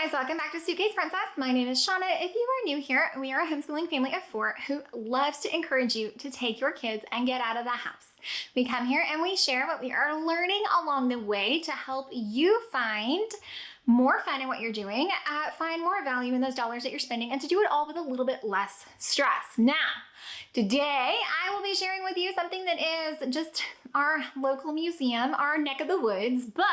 guys, welcome back to Suitcase Princess. My name is Shanna. If you are new here, we are a homeschooling family of 4 who loves to encourage you to take your kids and get out of the house. We come here and we share what we are learning along the way to help you find more fun in what you're doing, find more value in those dollars that you're spending, and to do it all with a little bit less stress. Now, today I will be sharing with you something that is just our local museum, our neck of the woods, but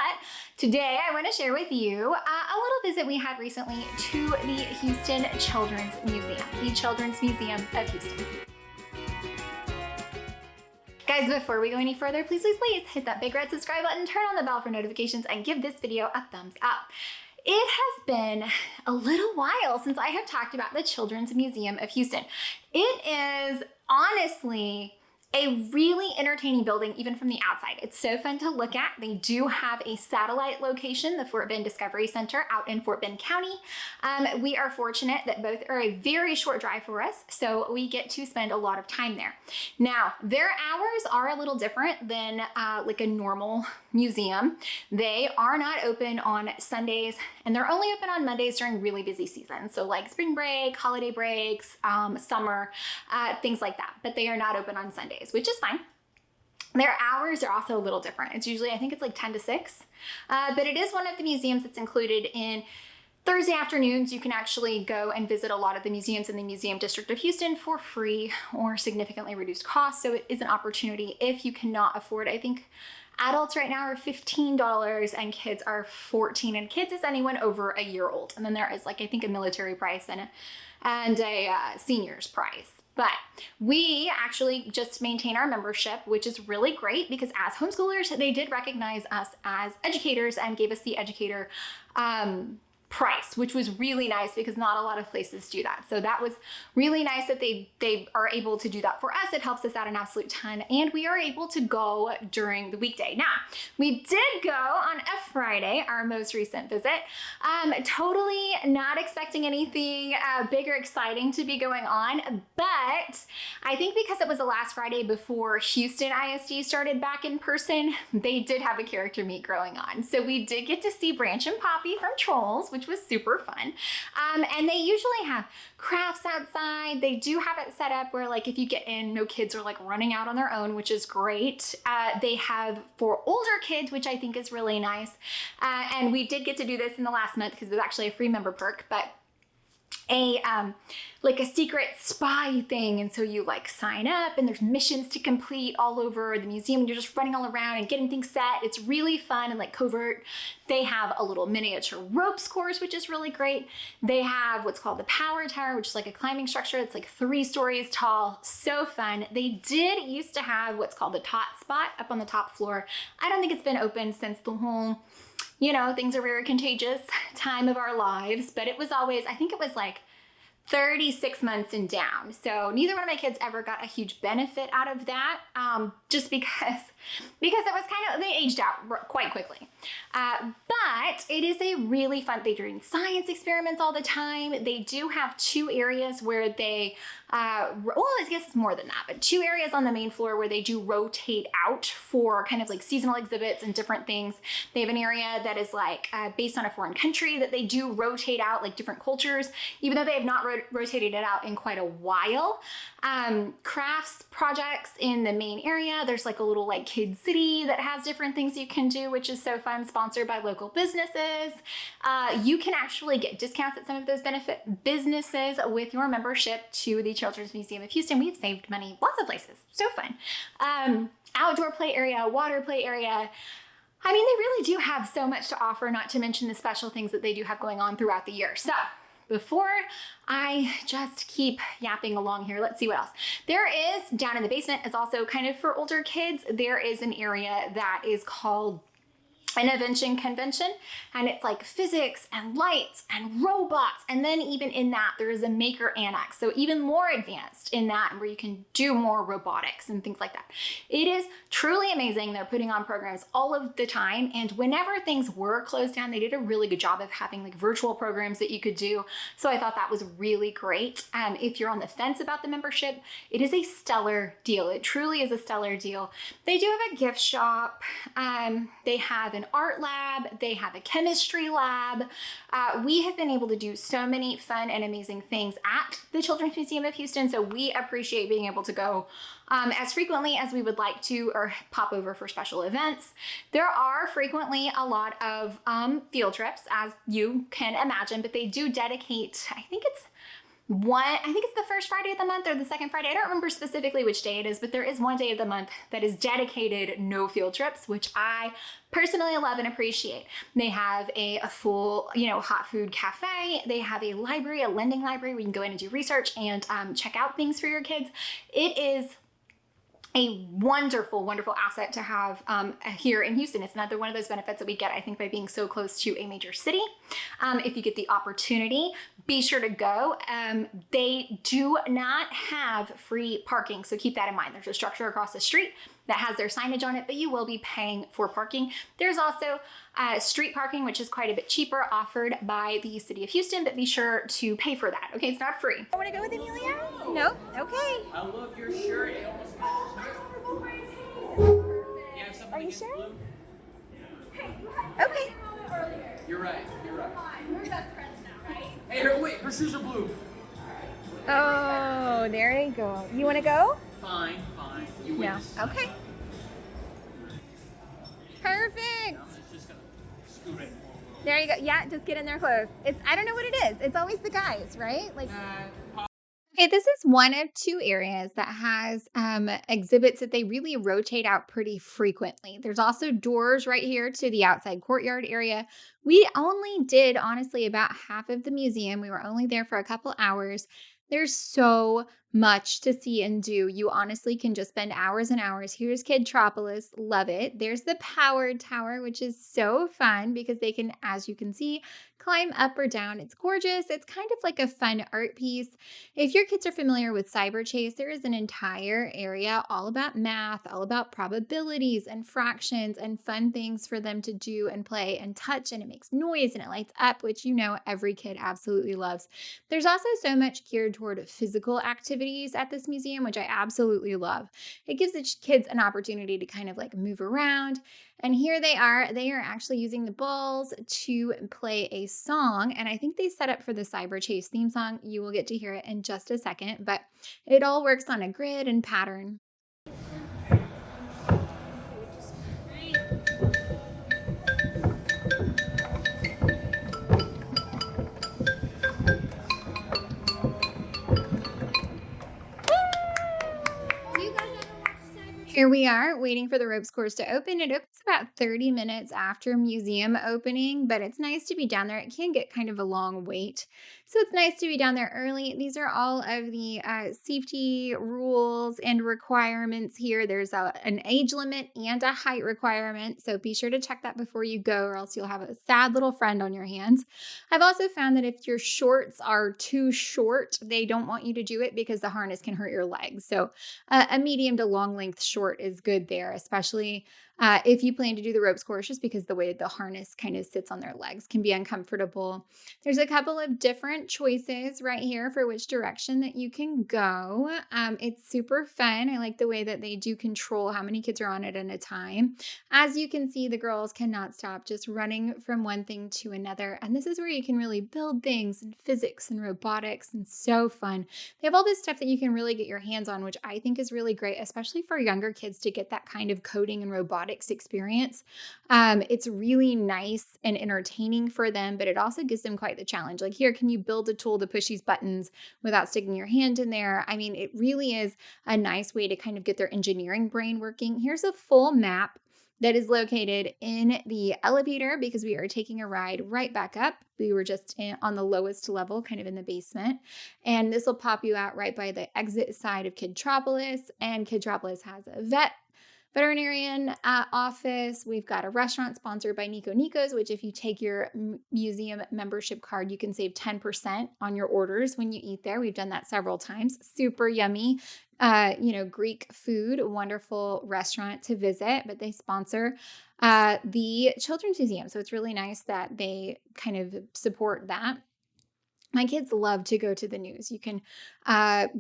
today I want to share with you a little visit we had recently to the Houston Children's Museum, the Children's Museum of Houston. Guys, before we go any further, please hit that big red subscribe button, turn on the bell for notifications, and give this video a thumbs up. It has been a little while since I have talked about the Children's Museum of Houston. It is honestly a really entertaining building, even from the outside. It's so fun to look at. They do have a satellite location, the Fort Bend Discovery Center out in Fort Bend County. We are fortunate that both are a very short drive for us, so we get to spend a lot of time there. Now, their hours are a little different than like a normal museum. They are not open on Sundays, and they're only open on Mondays during really busy seasons. So like spring break, holiday breaks, summer, things like that. But they are not open on Sundays, which is fine. Their hours are also a little different. It's usually, I think it's like 10 to 6, but it is one of the museums that's included in Thursday afternoons. You can actually go and visit a lot of the museums in the Museum District of Houston for free or significantly reduced cost. So it is an opportunity if you cannot afford. I think adults right now are $15 and kids are $14, and kids is anyone over a year old. And then there is like, I think a military price and a senior's price. But we actually just maintain our membership, which is really great because as homeschoolers, they did recognize us as educators and gave us the educator price, which was really nice because not a lot of places do that. So that was really nice that they are able to do that for us. It helps us out an absolute ton, and we are able to go during the weekday. Now, we did go on a Friday, our most recent visit. Totally not expecting anything big or exciting to be going on, but I think because it was the last Friday before Houston ISD started back in person, they did have a character meet going on. So we did get to see Branch and Poppy from Trolls, which was super fun. And they usually have crafts outside. They do have it set up where like if you get in, no kids are like running out on their own, which is great. They have for older kids, which I think is really nice. And we did get to do this in the last month because it was actually a free member perk, but like a secret spy thing. And so you like sign up and there's missions to complete all over the museum and you're just running all around and getting things set. It's really fun and like covert. They have a little miniature ropes course, which is really great. They have what's called the Power Tower, which is like a climbing structure. It's like 3 stories tall. So fun. They did used to have what's called the Tot Spot up on the top floor. I don't think it's been open since the whole, you know, things are very contagious time of our lives, but it was always, I think it was like 36 months and down. So neither one of my kids ever got a huge benefit out of that, just because it was kind of, they aged out quite quickly. But it is a really fun, they're doing science experiments all the time. They do have 2 areas where they, well, I guess it's more than that, but 2 areas on the main floor where they do rotate out for kind of like seasonal exhibits and different things. They have an area that is like based on a foreign country that they do rotate out, like different cultures, even though they have not rotated it out in quite a while. Crafts projects in the main area. There's like a little like kid city that has different things you can do, which is so fun, sponsored by local businesses. You can actually get discounts at some of those benefit businesses with your membership to the Children's Museum of Houston. We've saved money lots of places. So fun. Outdoor play area, water play area. I mean, they really do have so much to offer, not to mention the special things that they do have going on throughout the year. So before I just keep yapping along here, let's see what else. There is, down in the basement, it's also kind of for older kids. There is an area that is called an invention convention, and it's like physics and lights and robots, and then even in that there is a maker annex, so even more advanced in that, where you can do more robotics and things like that. It is truly amazing. They're putting on programs all of the time, and whenever things were closed down, they did a really good job of having like virtual programs that you could do. So I thought that was really great. If you're on the fence about the membership, it is a stellar deal. It truly is a stellar deal. They do have a gift shop. They have an an art lab. They have a chemistry lab. We have been able to do so many fun and amazing things at the Children's Museum of Houston, so we appreciate being able to go as frequently as we would like to, or pop over for special events. There are frequently a lot of field trips, as you can imagine, but they do dedicate, I think it's the first Friday of the month or the second Friday. I don't remember specifically which day it is, but there is one day of the month that is dedicated no field trips, which I personally love and appreciate. They have a full, hot food cafe. They have a library, a lending library where you can go in and do research and check out things for your kids. It is a wonderful, wonderful asset to have here in Houston. It's another one of those benefits that we get, I think, by being so close to a major city. If you get the opportunity, be sure to go. They do not have free parking, so keep that in mind. There's a structure across the street that has their signage on it, but you will be paying for parking. There's also street parking, which is quite a bit cheaper, offered by the city of Houston, but be sure to pay for that. Okay, it's not free. I want to go with Amelia? No? Okay. I love your shirt. It almost Are you sure? blue? Okay. You're right. We're best friends now, right? Hey, her shoes are blue. Oh, there you go. You want to go? Fine. You win. No. Okay. Perfect. I'm just gonna scoot in. There you go. Yeah, just get in there close. I don't know what it is. It's always the guys, right? Okay, this is one of two areas that has exhibits that they really rotate out pretty frequently. There's also doors right here to the outside courtyard area. We only did, honestly, about half of the museum. We were only there for a couple hours. There's so much to see and do. You honestly can just spend hours and hours. Here's Kidtropolis. Love it. There's the Powered Tower, which is so fun because they can, as you can see, climb up or down. It's gorgeous. It's kind of like a fun art piece. If your kids are familiar with Cyberchase, there is an entire area all about math, all about probabilities and fractions and fun things for them to do and play and touch, and it makes noise and it lights up, which every kid absolutely loves. There's also so much geared toward physical activities at this museum, which I absolutely love. It gives the kids an opportunity to kind of like move around. And here they are actually using the balls to play a song. And I think they set up for the Cyberchase theme song. You will get to hear it in just a second, but it all works on a grid and pattern. Here we are waiting for the ropes course to open. It opens about 30 minutes after museum opening, but it's nice to be down there. It can get kind of a long wait, so it's nice to be down there early. These are all of the safety rules and requirements here. There's an age limit and a height requirement, so be sure to check that before you go, or else you'll have a sad little friend on your hands. I've also found that if your shorts are too short, they don't want you to do it because the harness can hurt your legs. So a medium to long length short is good there, especially if you plan to do the ropes course, just because the way the harness kind of sits on their legs can be uncomfortable. There's a couple of different choices right here for which direction that you can go. It's super fun. I like the way that they do control how many kids are on it at a time. As you can see, the girls cannot stop just running from one thing to another. And this is where you can really build things in physics and robotics, and so fun. They have all this stuff that you can really get your hands on, which I think is really great, especially for younger kids to get that kind of coding and robotics experience. It's really nice and entertaining for them, but it also gives them quite the challenge. Like here, can you build a tool to push these buttons without sticking your hand in there? I mean, it really is a nice way to kind of get their engineering brain working. Here's a full map that is located in the elevator because we are taking a ride right back up. We were just on the lowest level, kind of in the basement. And this will pop you out right by the exit side of Kidtropolis. And Kidtropolis has a veterinarian office. We've got a restaurant sponsored by Nico Nico's, which if you take your museum membership card, you can save 10% on your orders when you eat there. We've done that several times. Super yummy, Greek food, wonderful restaurant to visit, but they sponsor the Children's Museum. So it's really nice that they kind of support that. My kids love to go to the news. You can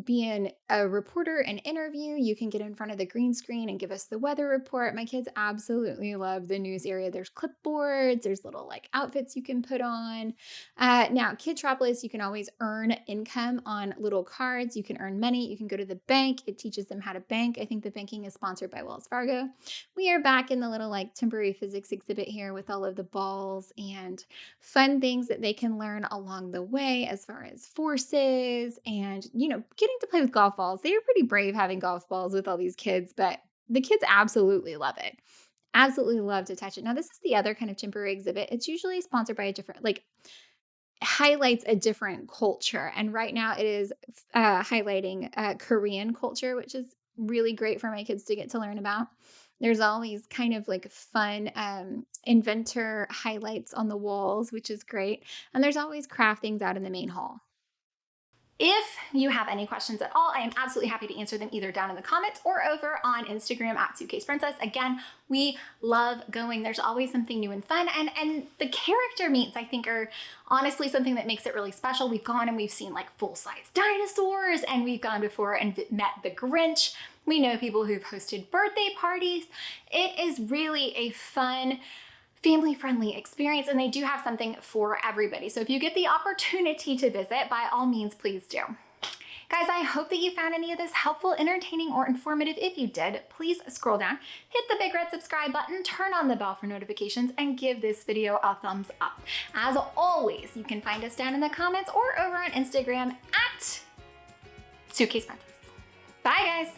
be a reporter and interview. You can get in front of the green screen and give us the weather report. My kids absolutely love the news area. There's clipboards, there's little like outfits you can put on. Now, Kidtropolis, you can always earn income on little cards. You can earn money. You can go to the bank. It teaches them how to bank. I think the banking is sponsored by Wells Fargo. We are back in the little like temporary physics exhibit here with all of the balls and fun things that they can learn along the way as far as forces and, getting to play with golf balls. They are pretty brave having golf balls with all these kids, but the kids absolutely love it. Absolutely love to touch it. Now, this is the other kind of temporary exhibit. It's usually sponsored by a different, like, highlights a different culture. And right now it is highlighting Korean culture, which is really great for my kids to get to learn about. There's always kind of like fun inventor highlights on the walls, which is great. And there's always craft things out in the main hall. If you have any questions at all, I am absolutely happy to answer them either down in the comments or over on Instagram at Suitcase Princess. Again, we love going. There's always something new and fun. And the character meets, I think, are honestly something that makes it really special. We've gone and we've seen like full-size dinosaurs, and we've gone before and met the Grinch. We know people who've hosted birthday parties. It is really a fun, family-friendly experience, and they do have something for everybody. So if you get the opportunity to visit, by all means, please do. Guys, I hope that you found any of this helpful, entertaining, or informative. If you did, please scroll down, hit the big red subscribe button, turn on the bell for notifications, and give this video a thumbs up. As always, you can find us down in the comments or over on Instagram at Suitcase Princess. Bye, guys.